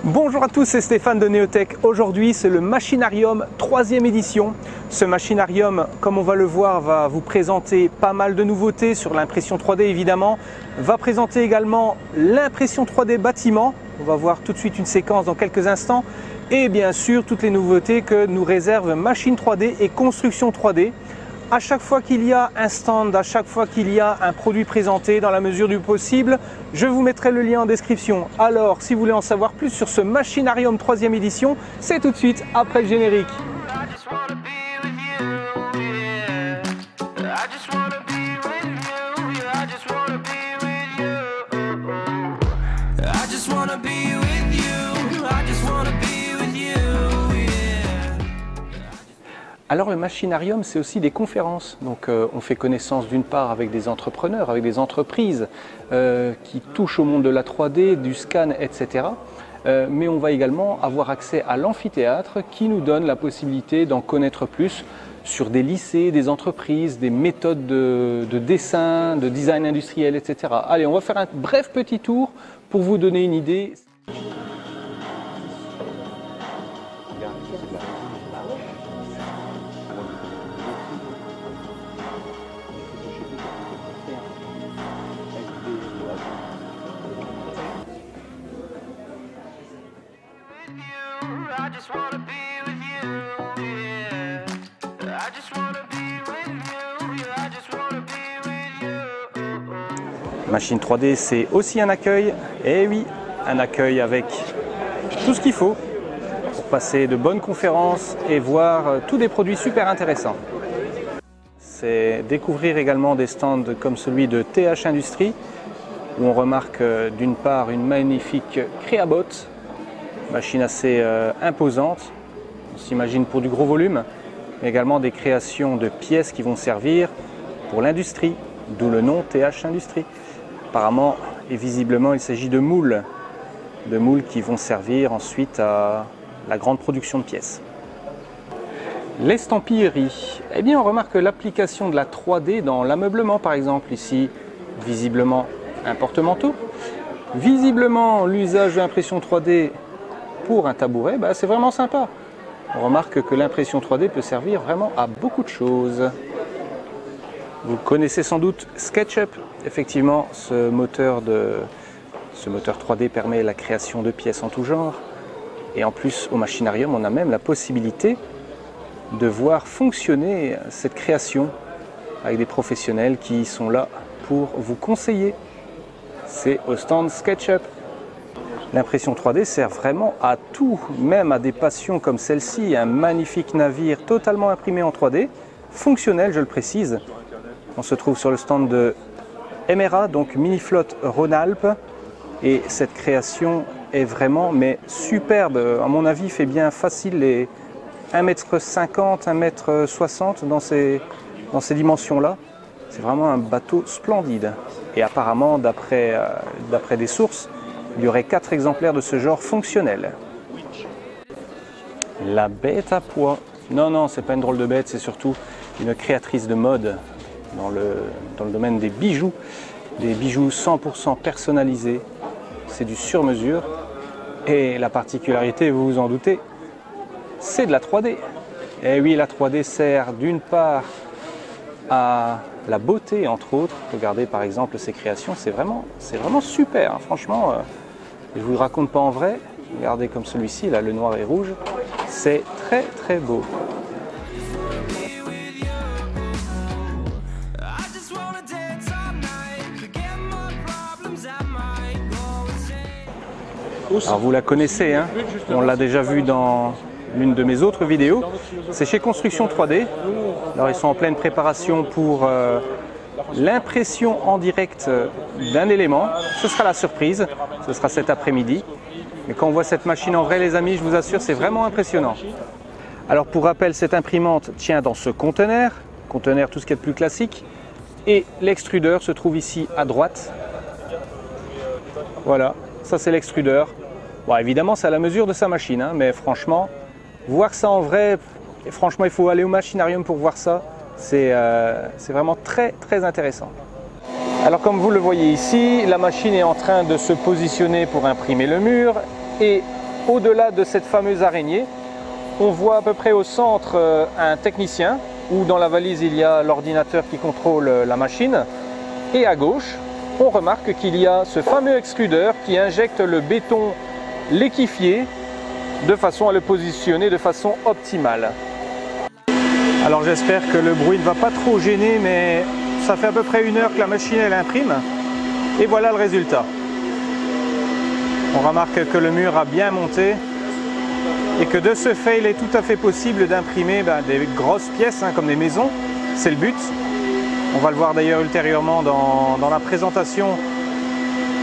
Bonjour à tous, c'est Stéphane de Neotech. Aujourd'hui, c'est le Machinarium 3e édition. Ce Machinarium, comme on va le voir, va vous présenter pas mal de nouveautés sur l'impression 3D évidemment. Va présenter également l'impression 3D bâtiment. On va voir tout de suite une séquence dans quelques instants. Et bien sûr, toutes les nouveautés que nous réserve Machine 3D et Construction 3D. À chaque fois qu'il y a un stand, à chaque fois qu'il y a un produit présenté dans la mesure du possible, je vous mettrai le lien en description. Alors, si vous voulez en savoir plus sur ce Machinarium 3e édition, c'est tout de suite après le générique. Alors le Machinarium, c'est aussi des conférences. Donc on fait connaissance d'une part avec des entrepreneurs, avec des entreprises qui touchent au monde de la 3D, du scan, etc. Mais on va également avoir accès à l'amphithéâtre qui nous donne la possibilité d'en connaître plus sur des lycées, des entreprises, des méthodes de dessin, de design industriel, etc. Allez, on va faire un bref petit tour pour vous donner une idée. Machine 3D, c'est aussi un accueil, et oui, un accueil avec tout ce qu'il faut pour passer de bonnes conférences et voir tous des produits super intéressants. C'est découvrir également des stands comme celui de TH Industries, où on remarque d'une part une magnifique Creabot, machine assez imposante, on s'imagine pour du gros volume, mais également des créations de pièces qui vont servir pour l'industrie, d'où le nom TH Industries. Apparemment et visiblement, il s'agit de moules qui vont servir ensuite à la grande production de pièces. L'estampillerie, eh bien on remarque l'application de la 3D dans l'ameublement par exemple, ici visiblement un porte-manteau. Visiblement l'usage de l'impression 3D pour un tabouret, c'est vraiment sympa. On remarque que l'impression 3D peut servir vraiment à beaucoup de choses. Vous connaissez sans doute SketchUp. Effectivement, ce moteur 3D permet la création de pièces en tout genre. Et en plus, au Machinarium, on a même la possibilité de voir fonctionner cette création avec des professionnels qui sont là pour vous conseiller. C'est au stand SketchUp. L'impression 3D sert vraiment à tout, même à des passions comme celle-ci, un magnifique navire totalement imprimé en 3D, fonctionnel, je le précise. On se trouve sur le stand de Emera, donc mini-flotte Rhône-Alpes, et cette création est vraiment superbe. À mon avis, fait bien facile les 1,50 m, 1,60 m dans ces dimensions-là. C'est vraiment un bateau splendide. Et apparemment, d'après des sources, il y aurait 4 exemplaires de ce genre fonctionnels. La bête à poids. Non, c'est pas une drôle de bête, c'est surtout une créatrice de mode dans le domaine des bijoux 100% personnalisés. C'est du sur-mesure. Et la particularité, vous vous en doutez, c'est de la 3D. Et oui, la 3D sert d'une part à la beauté, entre autres. Regardez par exemple ces créations, c'est vraiment super, hein. Franchement, je ne vous le raconte pas en vrai. Regardez comme celui-ci, là, le noir et rouge, c'est très très beau. Alors vous la connaissez, hein, on l'a déjà vu dans l'une de mes autres vidéos, c'est chez Construction 3D. Alors ils sont en pleine préparation pour l'impression en direct d'un élément. Ce sera la surprise, ce sera cet après-midi. Mais quand on voit cette machine en vrai, les amis, je vous assure, c'est vraiment impressionnant. Alors pour rappel, cette imprimante tient dans ce conteneur tout ce qui est de plus classique, et l'extrudeur se trouve ici à droite. Voilà, ça c'est l'extrudeur. Bon, évidemment, c'est à la mesure de sa machine, hein, mais franchement, voir ça en vrai, franchement, il faut aller au Machinarium pour voir ça. C'est vraiment très très intéressant. Alors comme vous le voyez ici, la machine est en train de se positionner pour imprimer le mur et au-delà de cette fameuse araignée, on voit à peu près au centre un technicien, où dans la valise il y a l'ordinateur qui contrôle la machine. Et à gauche, on remarque qu'il y a ce fameux excludeur qui injecte le béton liquéfié de façon à le positionner de façon optimale. Alors j'espère que le bruit ne va pas trop gêner, mais ça fait à peu près 1 heure que la machine elle imprime. Et voilà le résultat. On remarque que le mur a bien monté et que de ce fait il est tout à fait possible d'imprimer des grosses pièces comme des maisons. C'est le but. On va le voir d'ailleurs ultérieurement dans la présentation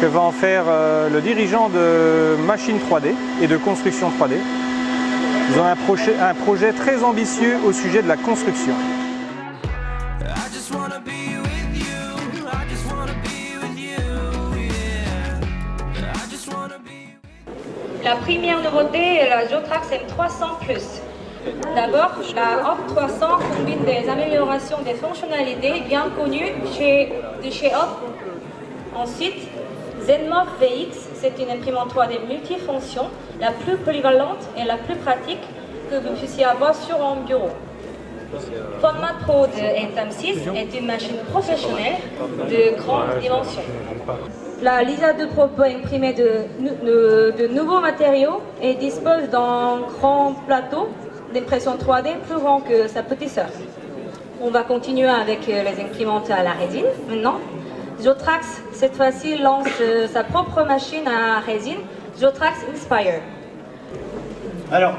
que va en faire le dirigeant de machine 3D et de construction 3D. Ils ont un projet très ambitieux au sujet de la construction. La première nouveauté est la Geotrax M300+. D'abord, la Hop 300 combine des améliorations des fonctionnalités bien connues de chez Hop. Ensuite, ZenMorph VX, c'est une imprimante 3D multifonction, la plus polyvalente et la plus pratique que vous puissiez avoir sur un bureau. Format Pro de NTAM6 est une machine professionnelle de grande dimension. La Lisa 2 Pro peut imprimer de nouveaux matériaux et dispose d'un grand plateau d'impression 3D plus grand que sa petite sœur. On va continuer avec les imprimantes à la résine maintenant. Geotrax, cette fois-ci, lance sa propre machine à résine, Geotrax Inspire. Alors,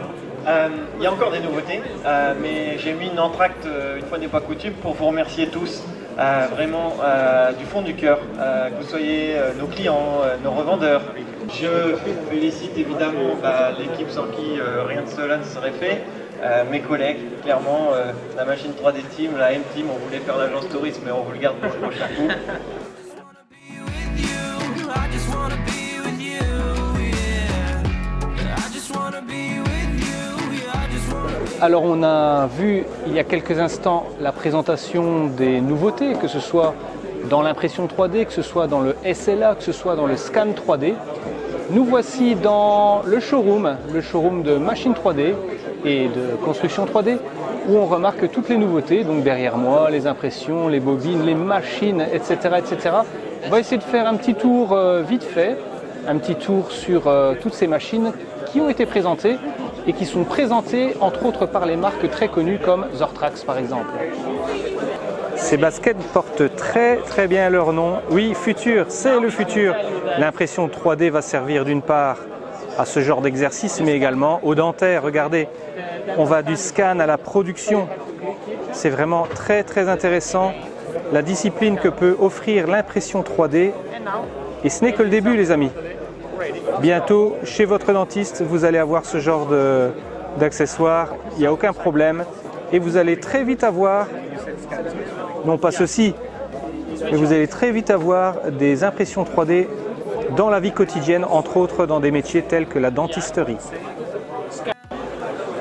il y a encore des nouveautés, mais j'ai mis une entracte, une fois n'est pas coutume, pour vous remercier tous, vraiment du fond du cœur, que vous soyez nos clients, nos revendeurs. Je félicite évidemment l'équipe sans qui rien de cela ne serait fait. Mes collègues, clairement, la machine 3D Team, la M-Team, on voulait faire l'agence tourisme, mais on vous le garde pour le prochain coup. Alors on a vu il y a quelques instants la présentation des nouveautés, que ce soit dans l'impression 3D, que ce soit dans le SLA, que ce soit dans le scan 3D. Nous voici dans le showroom de machine 3D et de construction 3D, où on remarque toutes les nouveautés, donc derrière moi, les impressions, les bobines, les machines, etc. etc. On va essayer de faire un petit tour vite fait, un petit tour sur toutes ces machines qui ont été présentées et qui sont présentées entre autres par les marques très connues comme Zortrax par exemple. Ces baskets portent très bien leur nom. Oui, futur, c'est le futur. L'impression 3D va servir d'une part à ce genre d'exercice, mais également au dentaire. Regardez, on va du scan à la production. C'est vraiment très intéressant, la discipline que peut offrir l'impression 3D. Et ce n'est que le début, les amis. Bientôt, chez votre dentiste, vous allez avoir ce genre d'accessoires. Il n'y a aucun problème. Et vous allez très vite avoir, non pas ceci, mais vous allez très vite avoir des impressions 3D dans la vie quotidienne, entre autres dans des métiers tels que la dentisterie.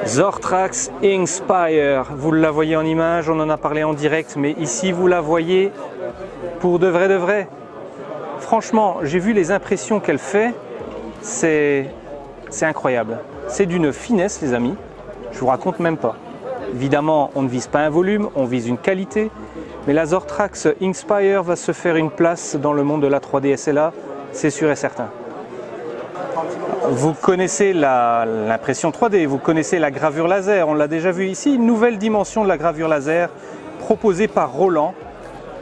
Zortrax Inspire, vous la voyez en image, on en a parlé en direct, mais ici vous la voyez pour de vrai. Franchement, j'ai vu les impressions qu'elle fait, c'est incroyable. C'est d'une finesse, les amis, je vous raconte même pas. Évidemment, on ne vise pas un volume, on vise une qualité, mais la Zortrax Inspire va se faire une place dans le monde de la 3D SLA, c'est sûr et certain. Vous connaissez l'impression 3D, vous connaissez la gravure laser, on l'a déjà vu ici, une nouvelle dimension de la gravure laser proposée par Roland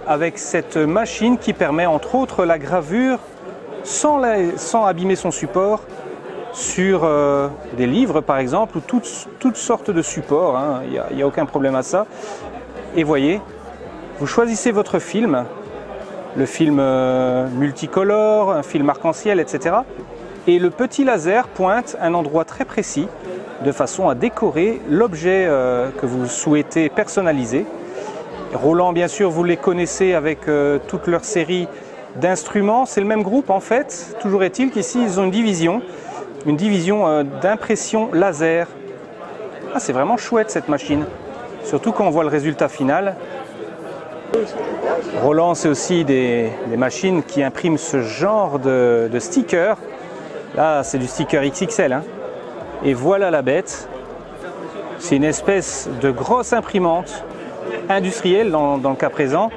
avec cette machine qui permet entre autres la gravure sans abîmer son support sur des livres par exemple ou toutes sortes de supports, il n'y a aucun problème à ça. Et voyez, vous choisissez votre film, le film multicolore, un film arc-en-ciel, etc. Et le petit laser pointe un endroit très précis de façon à décorer l'objet que vous souhaitez personnaliser. Roland, bien sûr, vous les connaissez avec toute leur série d'instruments. C'est le même groupe en fait. Toujours est-il qu'ici, ils ont une division d'impression laser. Ah, c'est vraiment chouette cette machine. Surtout quand on voit le résultat final. Roland, c'est aussi des machines qui impriment ce genre de stickers. Là, c'est du sticker XXL. Et voilà la bête. C'est une espèce de grosse imprimante industrielle dans le cas présent.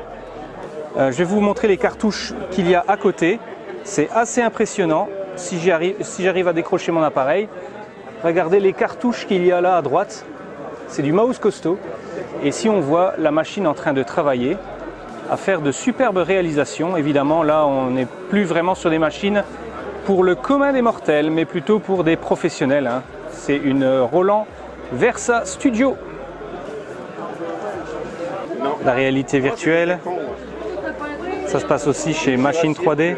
Je vais vous montrer les cartouches qu'il y a à côté. C'est assez impressionnant si j'arrive à décrocher mon appareil. Regardez les cartouches qu'il y a là à droite. C'est du mouse costaud. Et si on voit la machine en train de travailler, à faire de superbes réalisations. Évidemment, là, on n'est plus vraiment sur des machines pour le commun des mortels, mais plutôt pour des professionnels. Hein. C'est une Roland Versa Studio. La réalité virtuelle, ça se passe aussi chez Machine 3D,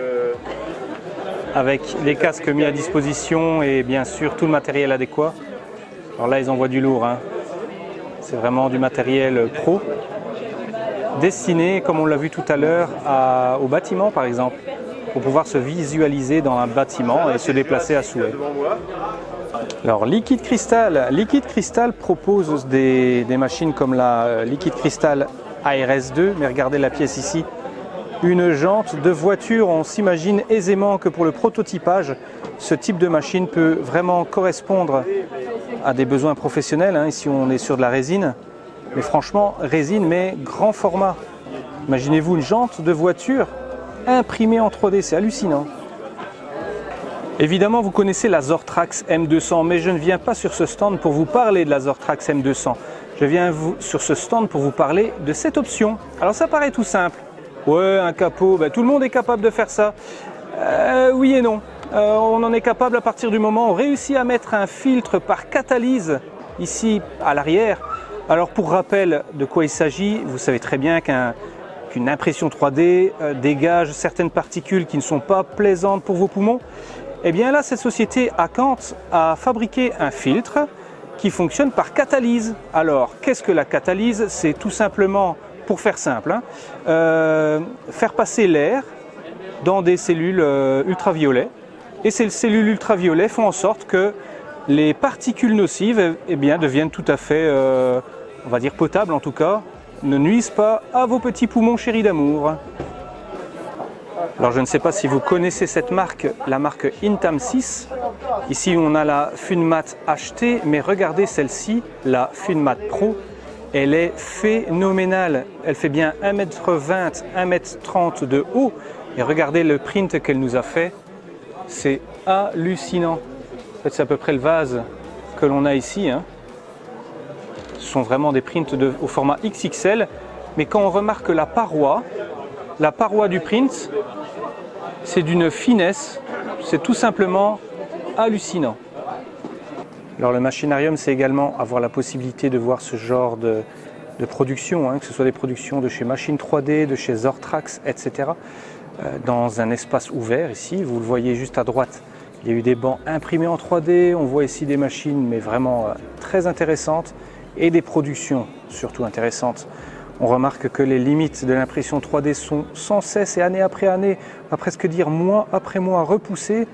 avec les casques mis à disposition et bien sûr tout le matériel adéquat. Alors là, ils envoient du lourd. Hein. C'est vraiment du matériel pro, destiné, comme on l'a vu tout à l'heure, au bâtiment par exemple, pour pouvoir se visualiser dans un bâtiment et se déplacer à souhait. Alors Liquid Crystal propose des machines comme la Liquid Crystal ARS2, mais regardez la pièce ici, une jante de voiture. On s'imagine aisément que pour le prototypage, ce type de machine peut vraiment correspondre à des besoins professionnels. Hein. Ici on est sur de la résine, mais franchement résine mais grand format. Imaginez-vous une jante de voiture imprimée en 3D, c'est hallucinant. Évidemment vous connaissez la Zortrax M200, mais je ne viens pas sur ce stand pour vous parler de la Zortrax M200. Je viens sur ce stand pour vous parler de cette option. Alors ça paraît tout simple. Ouais, un capot, ben, tout le monde est capable de faire ça. Oui et non. On en est capable à partir du moment où on réussit à mettre un filtre par catalyse ici à l'arrière. Alors pour rappel de quoi il s'agit, vous savez très bien qu'une impression 3D dégage certaines particules qui ne sont pas plaisantes pour vos poumons. Et bien là, cette société Acant a fabriqué un filtre qui fonctionne par catalyse. Alors qu'est-ce que la catalyse? C'est tout simplement, pour faire simple, hein, faire passer l'air dans des cellules ultraviolets. Et ces cellules ultraviolets font en sorte que les particules nocives eh bien, deviennent tout à fait, on va dire potables en tout cas, ne nuisent pas à vos petits poumons chéris d'amour. Alors je ne sais pas si vous connaissez cette marque, la marque Intam 6. Ici on a la Funmat HT, mais regardez celle-ci, la Funmat Pro. Elle est phénoménale. Elle fait bien 1m20, 1m30 de haut. Et regardez le print qu'elle nous a fait. C'est hallucinant. En fait, c'est à peu près le vase que l'on a ici. Hein. Ce sont vraiment des prints au format XXL. Mais quand on remarque la paroi du print, c'est d'une finesse. C'est tout simplement hallucinant. Alors le machinarium, c'est également avoir la possibilité de voir ce genre de production, hein, que ce soit des productions de chez Machine 3D, de chez Zortrax, etc. Dans un espace ouvert ici, vous le voyez juste à droite, il y a eu des bancs imprimés en 3D, on voit ici des machines mais vraiment très intéressantes et des productions surtout intéressantes. On remarque que les limites de l'impression 3D sont sans cesse et année après année, on va presque dire mois après mois repoussées.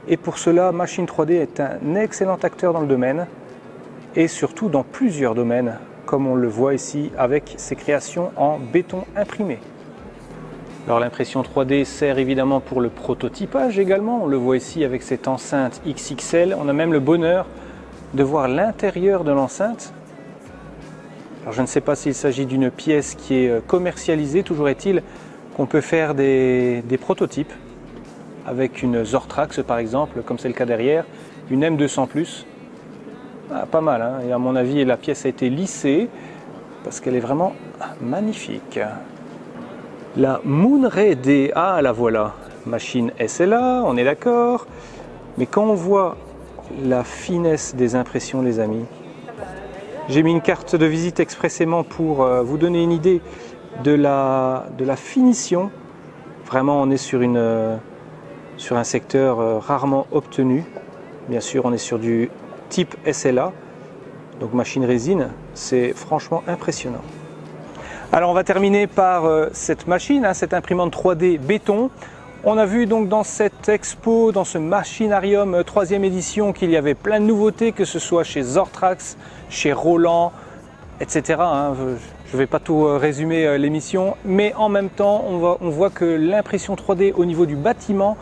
Et pour cela, Machine 3D est un excellent acteur dans le domaine et surtout dans plusieurs domaines, comme on le voit ici avec ses créations en béton imprimé. Alors l'impression 3D sert évidemment pour le prototypage également, on le voit ici avec cette enceinte XXL. On a même le bonheur de voir l'intérieur de l'enceinte. Alors je ne sais pas s'il s'agit d'une pièce qui est commercialisée, toujours est-il qu'on peut faire des prototypes avec une Zortrax par exemple, comme c'est le cas derrière, une M200+. Ah, pas mal, hein, et à mon avis la pièce a été lissée parce qu'elle est vraiment magnifique. La Moonray D, ah la voilà, machine SLA, on est d'accord, mais quand on voit la finesse des impressions les amis, j'ai mis une carte de visite expressément pour vous donner une idée de la finition. Vraiment on est sur un secteur rarement obtenu. Bien sûr, on est sur du type SLA, donc machine résine, c'est franchement impressionnant. Alors on va terminer par cette machine, hein, cette imprimante 3D béton. On a vu donc dans cette expo, dans ce machinarium 3e édition, qu'il y avait plein de nouveautés, que ce soit chez Zortrax, chez Roland, etc. Hein. Je ne vais pas tout résumer l'émission, mais en même temps, on voit que l'impression 3D au niveau du bâtiment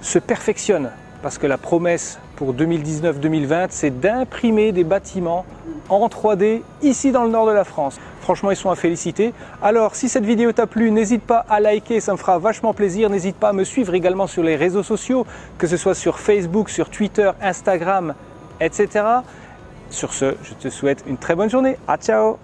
se perfectionne, parce que la promesse pour 2019-2020, c'est d'imprimer des bâtiments en 3D ici dans le nord de la France. Franchement, ils sont à féliciter. Alors, si cette vidéo t'a plu, n'hésite pas à liker, ça me fera vachement plaisir. N'hésite pas à me suivre également sur les réseaux sociaux, que ce soit sur Facebook, sur Twitter, Instagram, etc. Sur ce, je te souhaite une très bonne journée. À ciao!